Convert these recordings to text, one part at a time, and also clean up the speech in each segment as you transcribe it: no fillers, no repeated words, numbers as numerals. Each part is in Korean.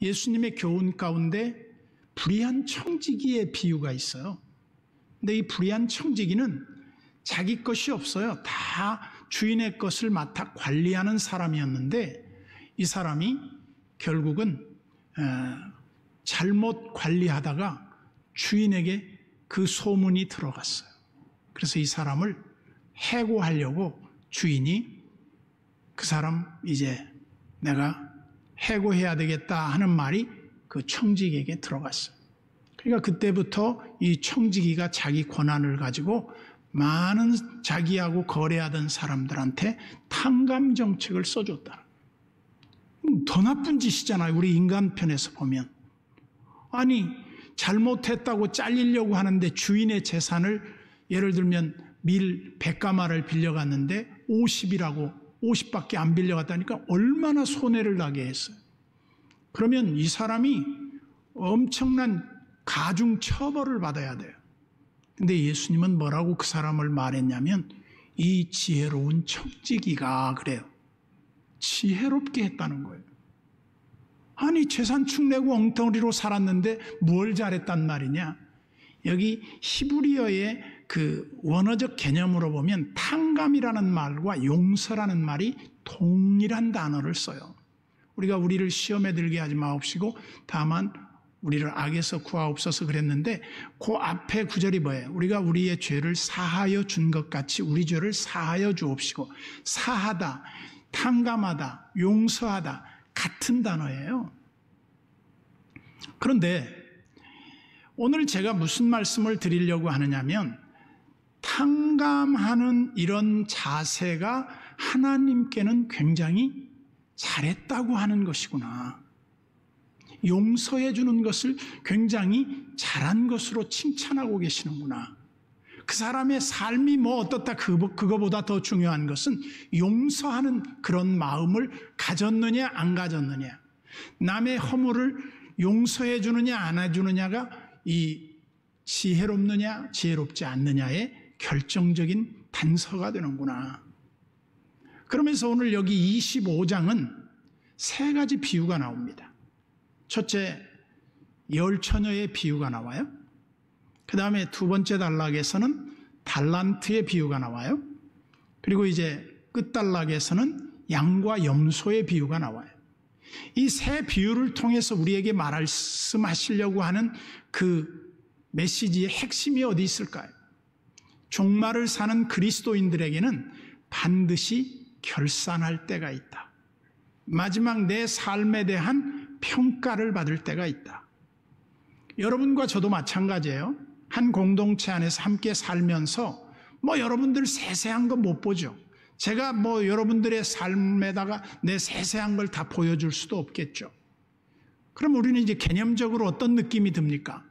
예수님의 교훈 가운데 불의한 청지기의 비유가 있어요. 근데 이 불의한 청지기는 자기 것이 없어요. 다 주인의 것을 맡아 관리하는 사람이었는데 이 사람이 결국은 잘못 관리하다가 주인에게 그 소문이 들어갔어요. 그래서 이 사람을 해고하려고 주인이 그 사람 이제 내가 해고해야 되겠다 하는 말이 그 청지기에게 들어갔어요. 그러니까 그때부터 이 청지기가 자기 권한을 가지고 많은 자기하고 거래하던 사람들한테 탕감 정책을 써줬다. 더 나쁜 짓이잖아요. 우리 인간 편에서 보면. 아니 잘못했다고 잘리려고 하는데 주인의 재산을 예를 들면 밀 100가마를 빌려갔는데 50밖에 안 빌려갔다니까 얼마나 손해를 나게 했어요. 그러면 이 사람이 엄청난 가중 처벌을 받아야 돼요. 근데 예수님은 뭐라고 그 사람을 말했냐면 이 지혜로운 청지기가 그래요. 지혜롭게 했다는 거예요. 아니 재산 축내고 엉터리로 살았는데 뭘 잘했단 말이냐. 여기 히브리어의 그 원어적 개념으로 보면 탕감이라는 말과 용서라는 말이 동일한 단어를 써요. 우리를 시험에 들게 하지 마옵시고 다만 우리를 악에서 구하옵소서 그랬는데 그 앞에 구절이 뭐예요? 우리가 우리의 죄를 사하여 준 것 같이 우리 죄를 사하여 주옵시고 사하다, 탕감하다, 용서하다 같은 단어예요. 그런데 오늘 제가 무슨 말씀을 드리려고 하느냐면 탕감하는 이런 자세가 하나님께는 굉장히 잘했다고 하는 것이구나. 용서해 주는 것을 굉장히 잘한 것으로 칭찬하고 계시는구나. 그 사람의 삶이 뭐 어떻다 그거보다 더 중요한 것은 용서하는 그런 마음을 가졌느냐 안 가졌느냐, 남의 허물을 용서해 주느냐 안 해주느냐가 이 지혜롭느냐 지혜롭지 않느냐의 결정적인 단서가 되는구나. 그러면서 오늘 여기 25장은 세 가지 비유가 나옵니다. 첫째, 열처녀의 비유가 나와요. 그 다음에 두 번째 단락에서는 달란트의 비유가 나와요. 그리고 이제 끝단락에서는 양과 염소의 비유가 나와요. 이 세 비유를 통해서 우리에게 말씀하시려고 하는 그 메시지의 핵심이 어디 있을까요? 종말을 사는 그리스도인들에게는 반드시 결산할 때가 있다. 마지막 내 삶에 대한 평가를 받을 때가 있다. 여러분과 저도 마찬가지예요. 한 공동체 안에서 함께 살면서 여러분들 세세한 거 못 보죠. 제가 여러분들의 삶에다가 내 세세한 걸 다 보여줄 수도 없겠죠. 그럼 우리는 이제 개념적으로 어떤 느낌이 듭니까?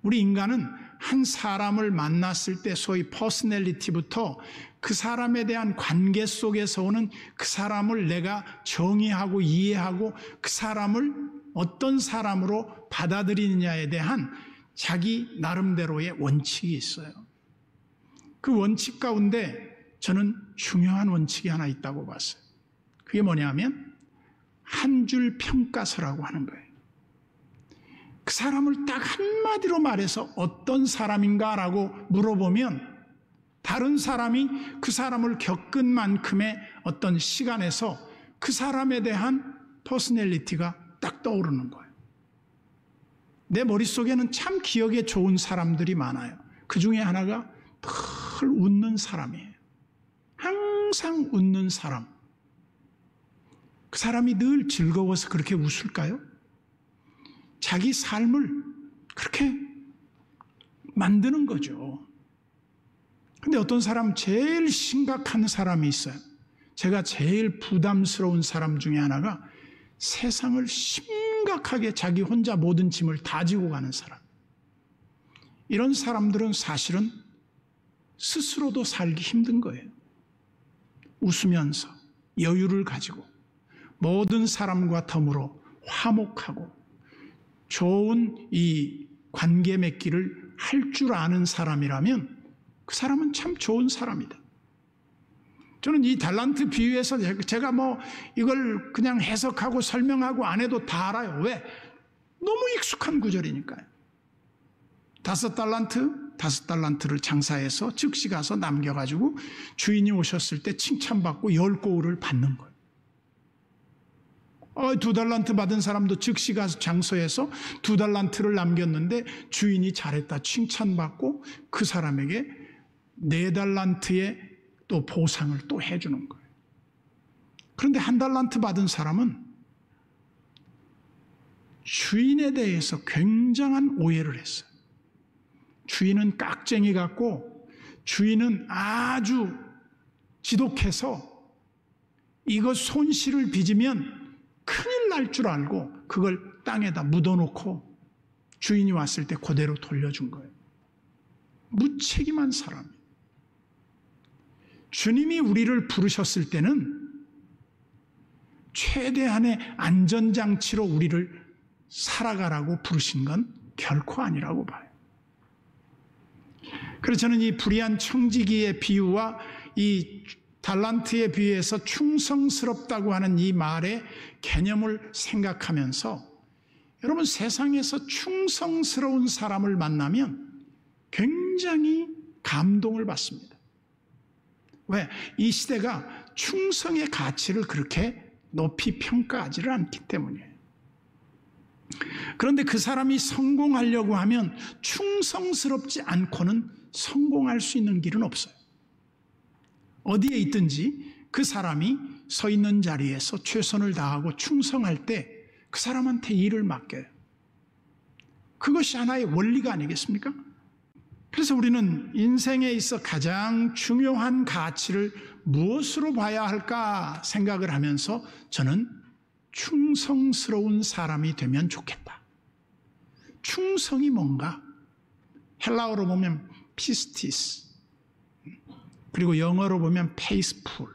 우리 인간은 한 사람을 만났을 때 소위 퍼스널리티부터 그 사람에 대한 관계 속에서 오는 그 사람을 내가 정의하고 이해하고 그 사람을 어떤 사람으로 받아들이느냐에 대한 자기 나름대로의 원칙이 있어요. 그 원칙 가운데 저는 중요한 원칙이 하나 있다고 봤어요. 그게 뭐냐면 한 줄 평가서라고 하는 거예요. 그 사람을 딱 한마디로 말해서 어떤 사람인가라고 물어보면 다른 사람이 그 사람을 겪은 만큼의 어떤 시간에서 그 사람에 대한 퍼스널리티가 딱 떠오르는 거예요. 내 머릿속에는 참 기억에 좋은 사람들이 많아요. 그 중에 하나가 늘 웃는 사람이에요. 항상 웃는 사람. 그 사람이 늘 즐거워서 그렇게 웃을까요? 자기 삶을 그렇게 만드는 거죠. 근데 어떤 사람 제일 심각한 사람이 있어요. 제가 제일 부담스러운 사람 중에 하나가 세상을 심각하게 자기 혼자 모든 짐을 다 지고 가는 사람. 이런 사람들은 사실은 스스로도 살기 힘든 거예요. 웃으면서 여유를 가지고 모든 사람과 더불어 화목하고 좋은 이 관계 맺기를 할 줄 아는 사람이라면 그 사람은 참 좋은 사람이다. 저는 이 달란트 비유에서 제가 뭐 이걸 그냥 해석하고 설명하고 안 해도 다 알아요. 왜? 너무 익숙한 구절이니까요. 5달란트를 장사해서 즉시 가서 남겨가지고 주인이 오셨을 때 칭찬받고 10고울을 받는 거예요. 2달란트 받은 사람도 즉시 가서 장소해서 2달란트를 남겼는데 주인이 잘했다 칭찬받고 그 사람에게 4달란트의 또 보상을 또 해주는 거예요. 그런데 1달란트 받은 사람은 주인에 대해서 굉장한 오해를 했어요. 주인은 깍쟁이 같고 주인은 아주 지독해서 이거 손실을 빚으면 큰일 날 줄 알고 그걸 땅에다 묻어놓고 주인이 왔을 때 그대로 돌려준 거예요. 무책임한 사람이에요. 주님이 우리를 부르셨을 때는 최대한의 안전장치로 우리를 살아가라고 부르신 건 결코 아니라고 봐요. 그래서 저는 이 불의한 청지기의 비유와 이 달란트의 비유에서 충성스럽다고 하는 이 말의 개념을 생각하면서 여러분 세상에서 충성스러운 사람을 만나면 굉장히 감동을 받습니다. 왜? 이 시대가 충성의 가치를 그렇게 높이 평가하지를 않기 때문이에요. 그런데 그 사람이 성공하려고 하면 충성스럽지 않고는 성공할 수 있는 길은 없어요. 어디에 있든지 그 사람이 서 있는 자리에서 최선을 다하고 충성할 때 그 사람한테 일을 맡겨요. 그것이 하나의 원리가 아니겠습니까? 그래서 우리는 인생에 있어 가장 중요한 가치를 무엇으로 봐야 할까 생각을 하면서 저는 충성스러운 사람이 되면 좋겠다. 충성이 뭔가? 헬라어로 보면 피스티스, 그리고 영어로 보면 페이스풀.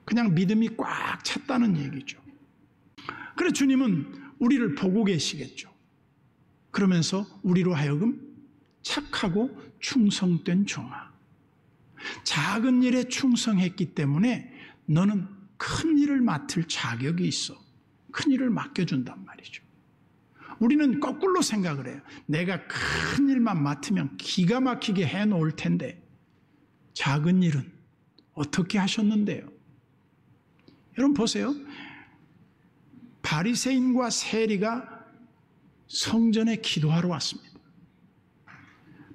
그냥 믿음이 꽉 찼다는 얘기죠. 그래서 주님은 우리를 보고 계시겠죠. 그러면서 우리로 하여금 착하고 충성된 종아, 작은 일에 충성했기 때문에 너는 큰 일을 맡을 자격이 있어. 큰 일을 맡겨준단 말이죠. 우리는 거꾸로 생각을 해요. 내가 큰 일만 맡으면 기가 막히게 해놓을 텐데 작은 일은 어떻게 하셨는데요? 여러분 보세요. 바리새인과 세리가 성전에 기도하러 왔습니다.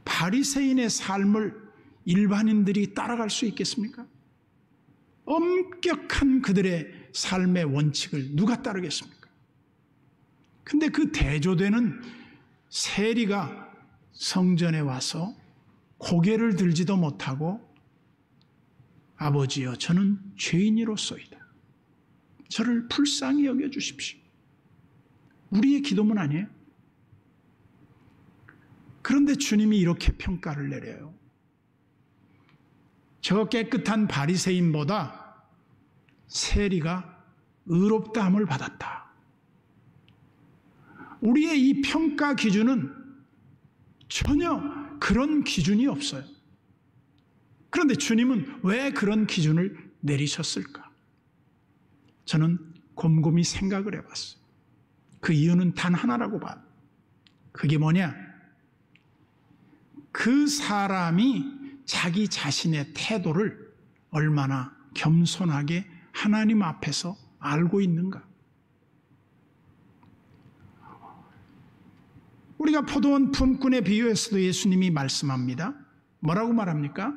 바리새인의 삶을 일반인들이 따라갈 수 있겠습니까? 엄격한 그들의 삶의 원칙을 누가 따르겠습니까? 근데 그 대조되는 세리가 성전에 와서 고개를 들지도 못하고 아버지여 저는 죄인이로소이다. 저를 불쌍히 여겨주십시오. 우리의 기도문 아니에요? 그런데 주님이 이렇게 평가를 내려요. 저 깨끗한 바리새인보다 세리가 의롭다함을 받았다. 우리의 이 평가 기준은 전혀 그런 기준이 없어요. 그런데 주님은 왜 그런 기준을 내리셨을까? 저는 곰곰이 생각을 해봤어요. 그 이유는 단 하나라고 봐요. 그게 뭐냐? 그 사람이 자기 자신의 태도를 얼마나 겸손하게 하나님 앞에서 알고 있는가? 우리가 포도원 품꾼의 비유에서도 예수님이 말씀합니다. 뭐라고 말합니까?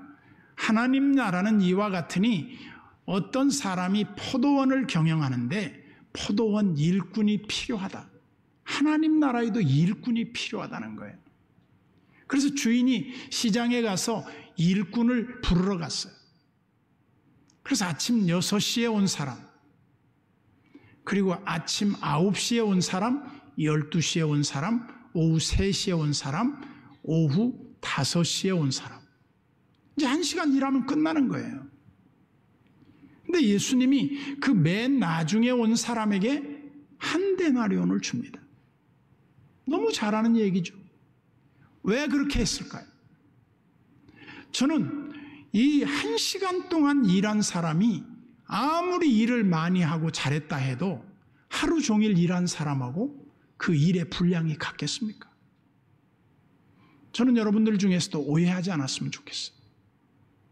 하나님 나라는 이와 같으니 어떤 사람이 포도원을 경영하는데 포도원 일꾼이 필요하다. 하나님 나라에도 일꾼이 필요하다는 거예요. 그래서 주인이 시장에 가서 일꾼을 부르러 갔어요. 그래서 아침 6시에 온 사람, 그리고 아침 9시에 온 사람, 12시에 온 사람, 오후 3시에 온 사람, 오후 5시에 온 사람. 이제 1시간 일하면 끝나는 거예요. 근데 예수님이 그 맨 나중에 온 사람에게 한 데나리온을 줍니다. 너무 잘하는 얘기죠. 왜 그렇게 했을까요? 저는 이 1시간 동안 일한 사람이 아무리 일을 많이 하고 잘했다 해도 하루 종일 일한 사람하고 그 일의 분량이 같겠습니까? 저는 여러분들 중에서도 오해하지 않았으면 좋겠어요.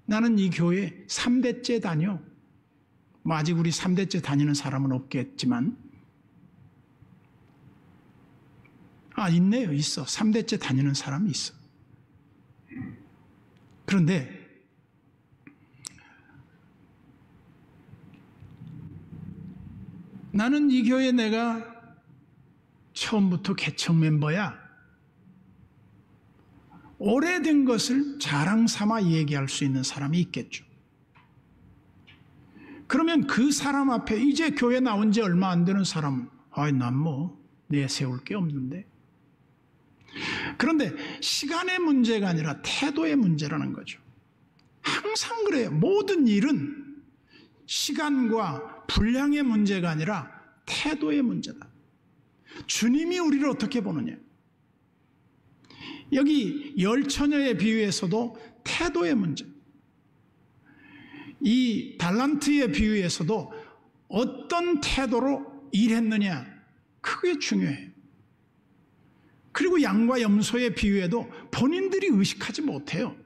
나는 이 교회 3대째 다녀. 뭐 아직 우리 3대째 다니는 사람은 없겠지만, 있네요. 있어. 3대째 다니는 사람이 있어. 그런데 나는 이 교회 내가 처음부터 개척 멤버야. 오래된 것을 자랑 삼아 얘기할 수 있는 사람이 있겠죠. 그러면 그 사람 앞에 이제 교회 나온 지 얼마 안 되는 사람은 난 뭐 내세울 게 없는데. 그런데 시간의 문제가 아니라 태도의 문제라는 거죠. 항상 그래요. 모든 일은 시간과 분량의 문제가 아니라 태도의 문제다. 주님이 우리를 어떻게 보느냐. 여기 열처녀의 비유에서도 태도의 문제, 이 달란트의 비유에서도 어떤 태도로 일했느냐, 그게 중요해요. 그리고 양과 염소의 비유에도 본인들이 의식하지 못해요.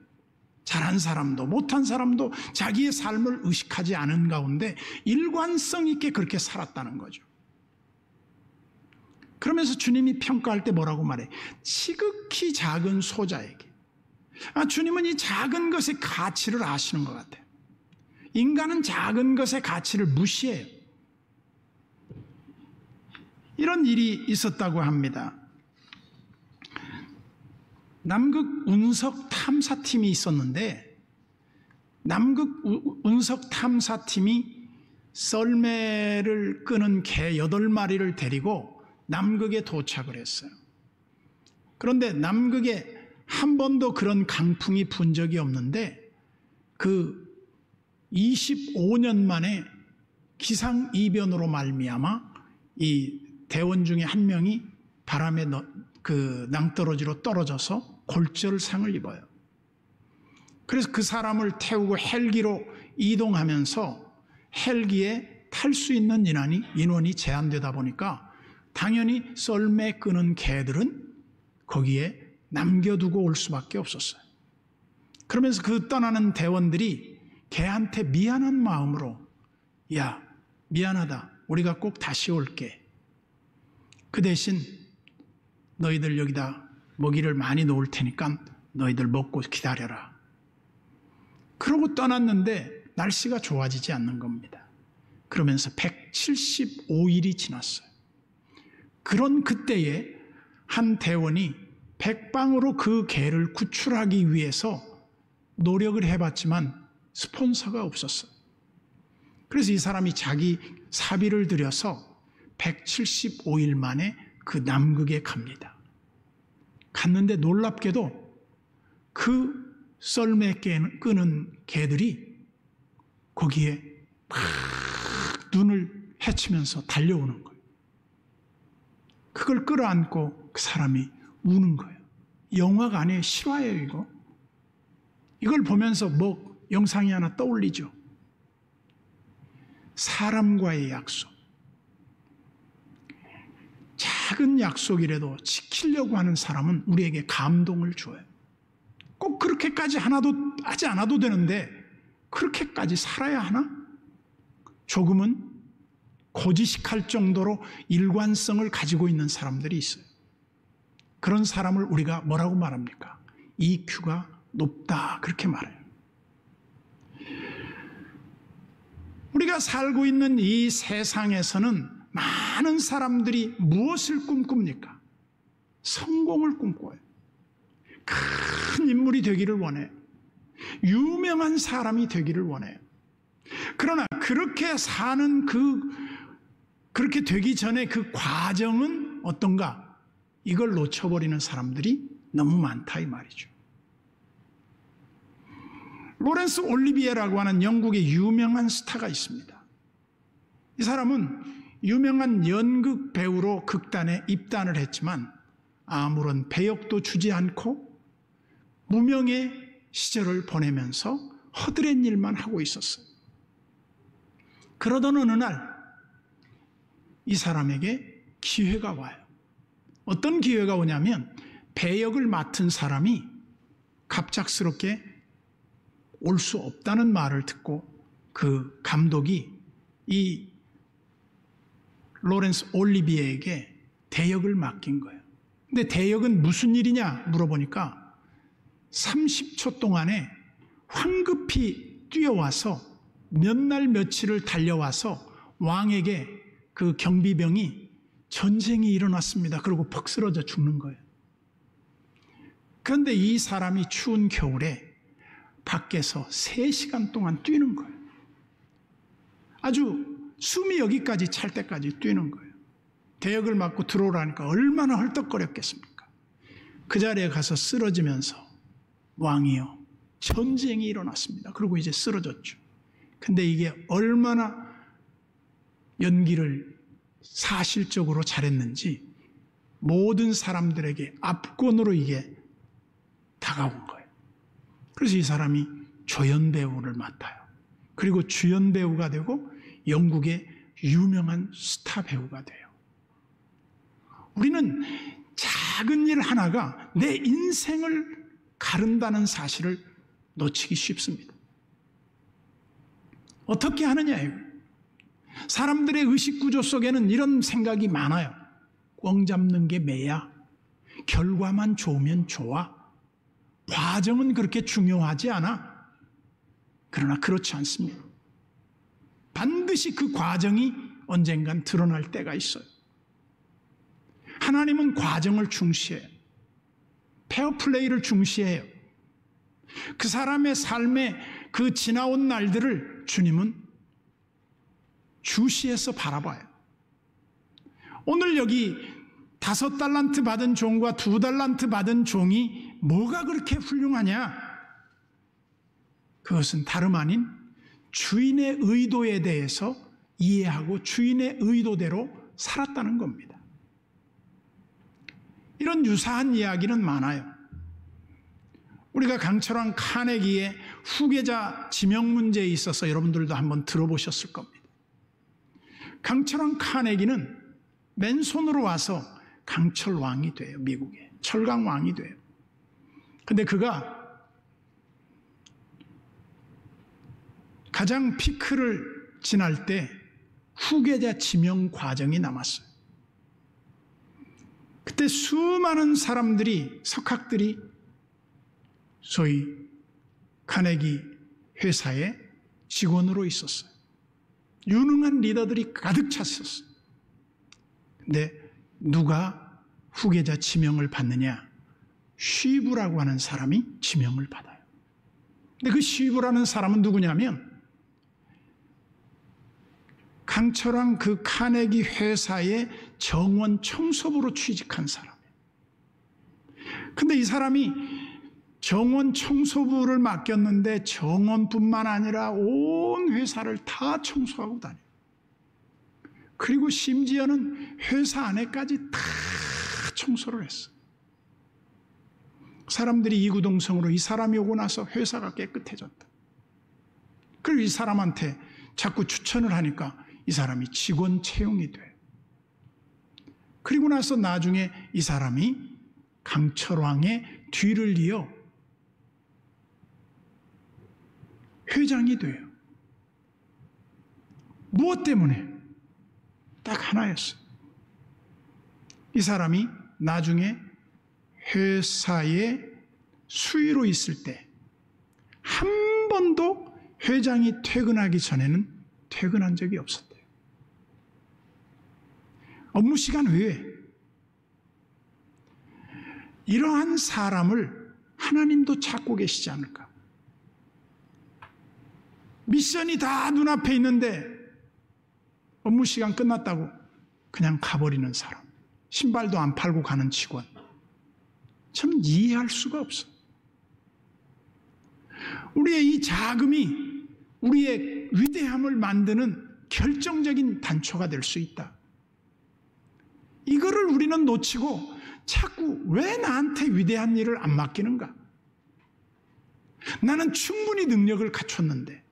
잘한 사람도 못한 사람도 자기의 삶을 의식하지 않은 가운데 일관성 있게 그렇게 살았다는 거죠. 그러면서 주님이 평가할 때 뭐라고 말해? 지극히 작은 소자에게. 주님은 이 작은 것의 가치를 아시는 것 같아요. 인간은 작은 것의 가치를 무시해요. 이런 일이 있었다고 합니다. 남극 운석 탐사팀이 있었는데, 남극 운석 탐사팀이 썰매를 끄는 개 8마리를 데리고 남극에 도착을 했어요. 그런데 남극에 한 번도 그런 강풍이 분 적이 없는데 그 25년 만에 기상이변으로 말미암아 이 대원 중에 한 명이 바람에 낭떠러지로 떨어져서 골절상을 입어요. 그래서 그 사람을 태우고 헬기로 이동하면서 헬기에 탈 수 있는 인원이 제한되다 보니까 당연히 썰매 끄는 개들은 거기에 남겨두고 올 수밖에 없었어요. 그러면서 그 떠나는 대원들이 개한테 미안한 마음으로, 야, 미안하다. 우리가 꼭 다시 올게. 그 대신 너희들 여기다 먹이를 많이 놓을 테니까 너희들 먹고 기다려라. 그러고 떠났는데 날씨가 좋아지지 않는 겁니다. 그러면서 175일이 지났어요. 그런 그때에 한 대원이 백방으로 그 개를 구출하기 위해서 노력을 해봤지만 스폰서가 없었어요. 그래서 이 사람이 자기 사비를 들여서 175일 만에 그 남극에 갑니다. 갔는데 놀랍게도 그 썰매 끄는 개들이 거기에 막 눈을 헤치면서 달려오는 거예요. 그걸 끌어안고 그 사람이 우는 거예요. 영화가 아니에요. 실화예요, 이거. 이걸 보면서 뭐 영상이 하나 떠올리죠. 사람과의 약속. 작은 약속이라도 지키려고 하는 사람은 우리에게 감동을 줘요. 꼭 그렇게까지 하나도 하지 않아도 되는데 그렇게까지 살아야 하나? 조금은 고지식할 정도로 일관성을 가지고 있는 사람들이 있어요. 그런 사람을 우리가 뭐라고 말합니까? EQ가 높다, 그렇게 말해요. 우리가 살고 있는 이 세상에서는 많은 사람들이 무엇을 꿈꿉니까? 성공을 꿈꿔요. 큰 인물이 되기를 원해요. 유명한 사람이 되기를 원해요. 그러나 그렇게 사는 그렇게 되기 전에 그 과정은 어떤가? 이걸 놓쳐버리는 사람들이 너무 많다 이 말이죠. 로렌스 올리비에라고 하는 영국의 유명한 스타가 있습니다. 이 사람은 유명한 연극 배우로 극단에 입단을 했지만 아무런 배역도 주지 않고 무명의 시절을 보내면서 허드렛 일만 하고 있었어요. 그러던 어느 날 이 사람에게 기회가 와요. 어떤 기회가 오냐면 배역을 맡은 사람이 갑작스럽게 올 수 없다는 말을 듣고 그 감독이 이 로렌스 올리비에에게 대역을 맡긴 거예요. 근데 대역은 무슨 일이냐 물어보니까 30초 동안에 황급히 뛰어와서 몇 날 며칠을 달려와서 왕에게 그 경비병이 전쟁이 일어났습니다. 그러고 퍽 쓰러져 죽는 거예요. 그런데 이 사람이 추운 겨울에 밖에서 3시간 동안 뛰는 거예요. 아주 숨이 여기까지 찰 때까지 뛰는 거예요. 대역을 맞고 들어오라니까 얼마나 헐떡거렸겠습니까? 그 자리에 가서 쓰러지면서 왕이요, 전쟁이 일어났습니다. 그리고 이제 쓰러졌죠. 근데 이게 얼마나 연기를 사실적으로 잘했는지 모든 사람들에게 압권으로 이게 다가온 거예요. 그래서 이 사람이 조연 배우를 맡아요. 그리고 주연 배우가 되고 영국의 유명한 스타 배우가 돼요. 우리는 작은 일 하나가 내 인생을 가른다는 사실을 놓치기 쉽습니다. 어떻게 하느냐예요. 사람들의 의식구조 속에는 이런 생각이 많아요. 꽝 잡는 게 매야. 결과만 좋으면 좋아. 과정은 그렇게 중요하지 않아. 그러나 그렇지 않습니다. 반드시 그 과정이 언젠간 드러날 때가 있어요. 하나님은 과정을 중시해요. 페어플레이를 중시해요. 그 사람의 삶의 그 지나온 날들을 주님은 주시해서 바라봐요. 오늘 여기 5달란트 받은 종과 2달란트 받은 종이 뭐가 그렇게 훌륭하냐? 그것은 다름 아닌 주인의 의도에 대해서 이해하고 주인의 의도대로 살았다는 겁니다. 이런 유사한 이야기는 많아요. 우리가 강철왕 카네기의 후계자 지명 문제에 있어서 여러분들도 한번 들어보셨을 겁니다. 강철왕 카네기는 맨손으로 와서 강철왕이 돼요. 미국에. 철강왕이 돼요. 근데 그가 가장 피크를 지날 때 후계자 지명 과정이 남았어요. 그때 수많은 사람들이, 석학들이 소위 카네기 회사의 직원으로 있었어요. 유능한 리더들이 가득 찼었어요. 근데 누가 후계자 지명을 받느냐? 쉬브라고 하는 사람이 지명을 받아요. 근데 그 쉬브라는 사람은 누구냐면 강철왕 그 카네기 회사의 정원 청소부로 취직한 사람이에요. 근데 이 사람이 정원 청소부를 맡겼는데 정원뿐만 아니라 온 회사를 다 청소하고 다녀요. 그리고 심지어는 회사 안에까지 다 청소를 했어요. 사람들이 이구동성으로 이 사람이 오고 나서 회사가 깨끗해졌다. 그리고 이 사람한테 자꾸 추천을 하니까 이 사람이 직원 채용이 돼요. 그리고 나서 나중에 이 사람이 강철왕의 뒤를 이어 회장이 돼요. 무엇 때문에? 딱 하나였어요. 이 사람이 나중에 회사의 수위로 있을 때 한 번도 회장이 퇴근하기 전에는 퇴근한 적이 없었대요. 업무 시간 외에. 이러한 사람을 하나님도 찾고 계시지 않을까? 미션이 다 눈앞에 있는데 업무 시간 끝났다고 그냥 가버리는 사람. 신발도 안 팔고 가는 직원. 참 이해할 수가 없어. 우리의 이 자금이 우리의 위대함을 만드는 결정적인 단초가 될 수 있다. 이거를 우리는 놓치고 자꾸 왜 나한테 위대한 일을 안 맡기는가? 나는 충분히 능력을 갖췄는데.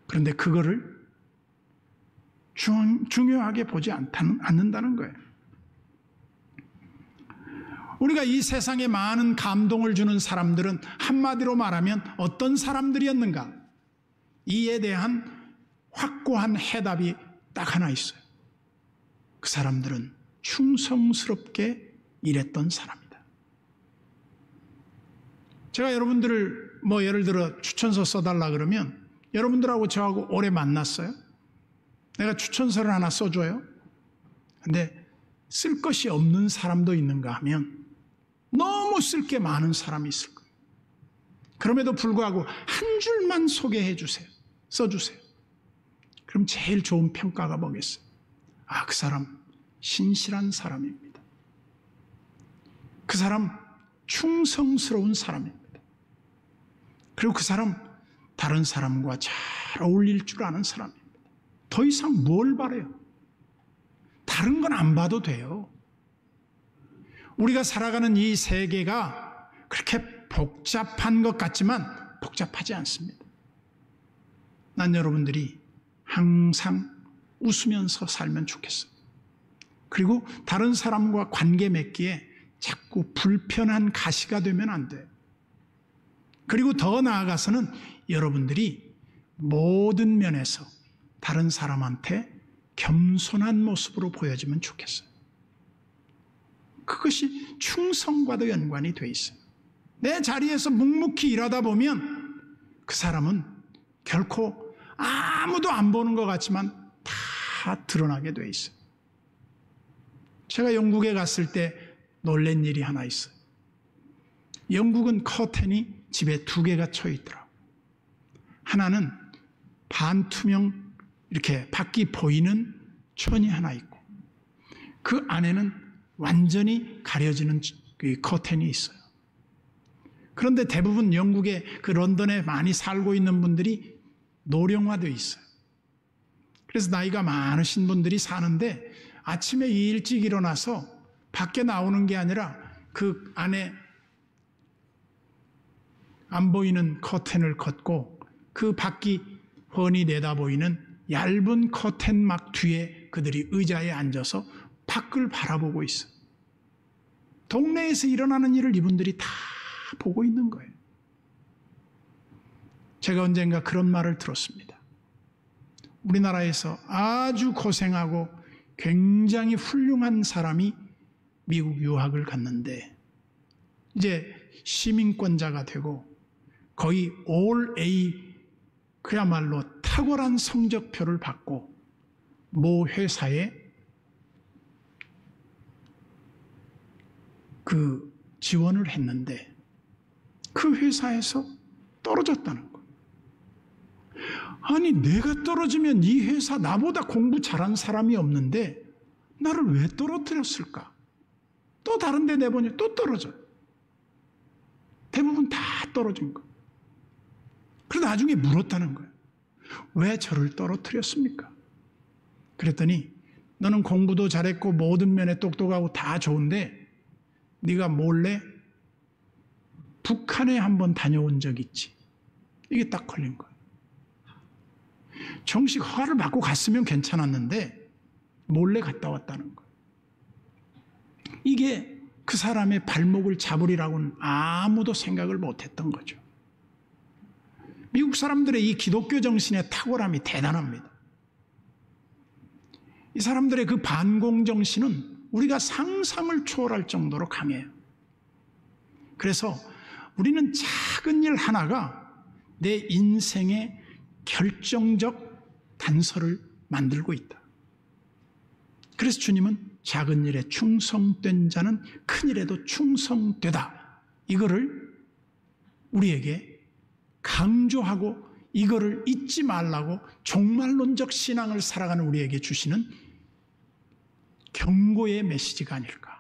그런데 그거를 중요하게 보지 않는다는 거예요. 우리가 이 세상에 많은 감동을 주는 사람들은 한마디로 말하면 어떤 사람들이었는가? 이에 대한 확고한 해답이 딱 하나 있어요. 그 사람들은 충성스럽게 일했던 사람이다. 제가 여러분들을 예를 들어 추천서 써달라 그러면 여러분들하고 저하고 오래 만났어요. 내가 추천서를 하나 써줘요. 근데 쓸 것이 없는 사람도 있는가 하면 너무 쓸 게 많은 사람이 있을 거예요. 그럼에도 불구하고 한 줄만 소개해 주세요. 써주세요. 그럼 제일 좋은 평가가 뭐겠어요? 아, 그 사람 신실한 사람입니다. 그 사람 충성스러운 사람입니다. 그리고 그 사람 다른 사람과 잘 어울릴 줄 아는 사람입니다. 더 이상 뭘 바라요? 다른 건 안 봐도 돼요. 우리가 살아가는 이 세계가 그렇게 복잡한 것 같지만 복잡하지 않습니다. 난 여러분들이 항상 웃으면서 살면 좋겠어요. 그리고 다른 사람과 관계 맺기에 자꾸 불편한 가시가 되면 안 돼요. 그리고 더 나아가서는 여러분들이 모든 면에서 다른 사람한테 겸손한 모습으로 보여지면 좋겠어요. 그것이 충성과도 연관이 돼 있어요. 내 자리에서 묵묵히 일하다 보면 그 사람은 결코 아무도 안 보는 것 같지만 다 드러나게 돼 있어요. 제가 영국에 갔을 때 놀란 일이 하나 있어요. 영국은 커튼이 집에 2개가 쳐 있더라고요. 하나는 반투명 이렇게 밖이 보이는 천이 하나 있고 그 안에는 완전히 가려지는 커튼이 있어요. 그런데 대부분 영국의 그 런던에 많이 살고 있는 분들이 노령화되어 있어요. 그래서 나이가 많으신 분들이 사는데 아침에 일찍 일어나서 밖에 나오는 게 아니라 그 안에 안 보이는 커튼을 걷고 그 밖이 훤히 내다 보이는 얇은 커튼막 뒤에 그들이 의자에 앉아서 밖을 바라보고 있어요. 동네에서 일어나는 일을 이분들이 다 보고 있는 거예요. 제가 언젠가 그런 말을 들었습니다. 우리나라에서 아주 고생하고 굉장히 훌륭한 사람이 미국 유학을 갔는데 이제 시민권자가 되고 거의 올 A 그야말로 탁월한 성적표를 받고 모 회사에 그 지원을 했는데 그 회사에서 떨어졌다는 거예요. 아니 내가 떨어지면 이 회사 나보다 공부 잘한 사람이 없는데 나를 왜 떨어뜨렸을까? 또 다른 데 내보니 또 떨어져요. 대부분 다 떨어진 거예요. 그래서 나중에 물었다는 거예요. 왜 저를 떨어뜨렸습니까? 그랬더니 너는 공부도 잘했고 모든 면에 똑똑하고 다 좋은데 네가 몰래 북한에 한번 다녀온 적 있지. 이게 딱 걸린 거예요. 정식 허가를 받고 갔으면 괜찮았는데 몰래 갔다 왔다는 거예요. 이게 그 사람의 발목을 잡으리라고는 아무도 생각을 못했던 거죠. 미국 사람들의 이 기독교 정신의 탁월함이 대단합니다. 이 사람들의 그 반공 정신은 우리가 상상을 초월할 정도로 강해요. 그래서 우리는 작은 일 하나가 내 인생의 결정적 단서를 만들고 있다. 그래서 주님은 작은 일에 충성된 자는 큰 일에도 충성되다. 이거를 우리에게 강조하고 이거를 잊지 말라고 종말론적 신앙을 살아가는 우리에게 주시는 경고의 메시지가 아닐까.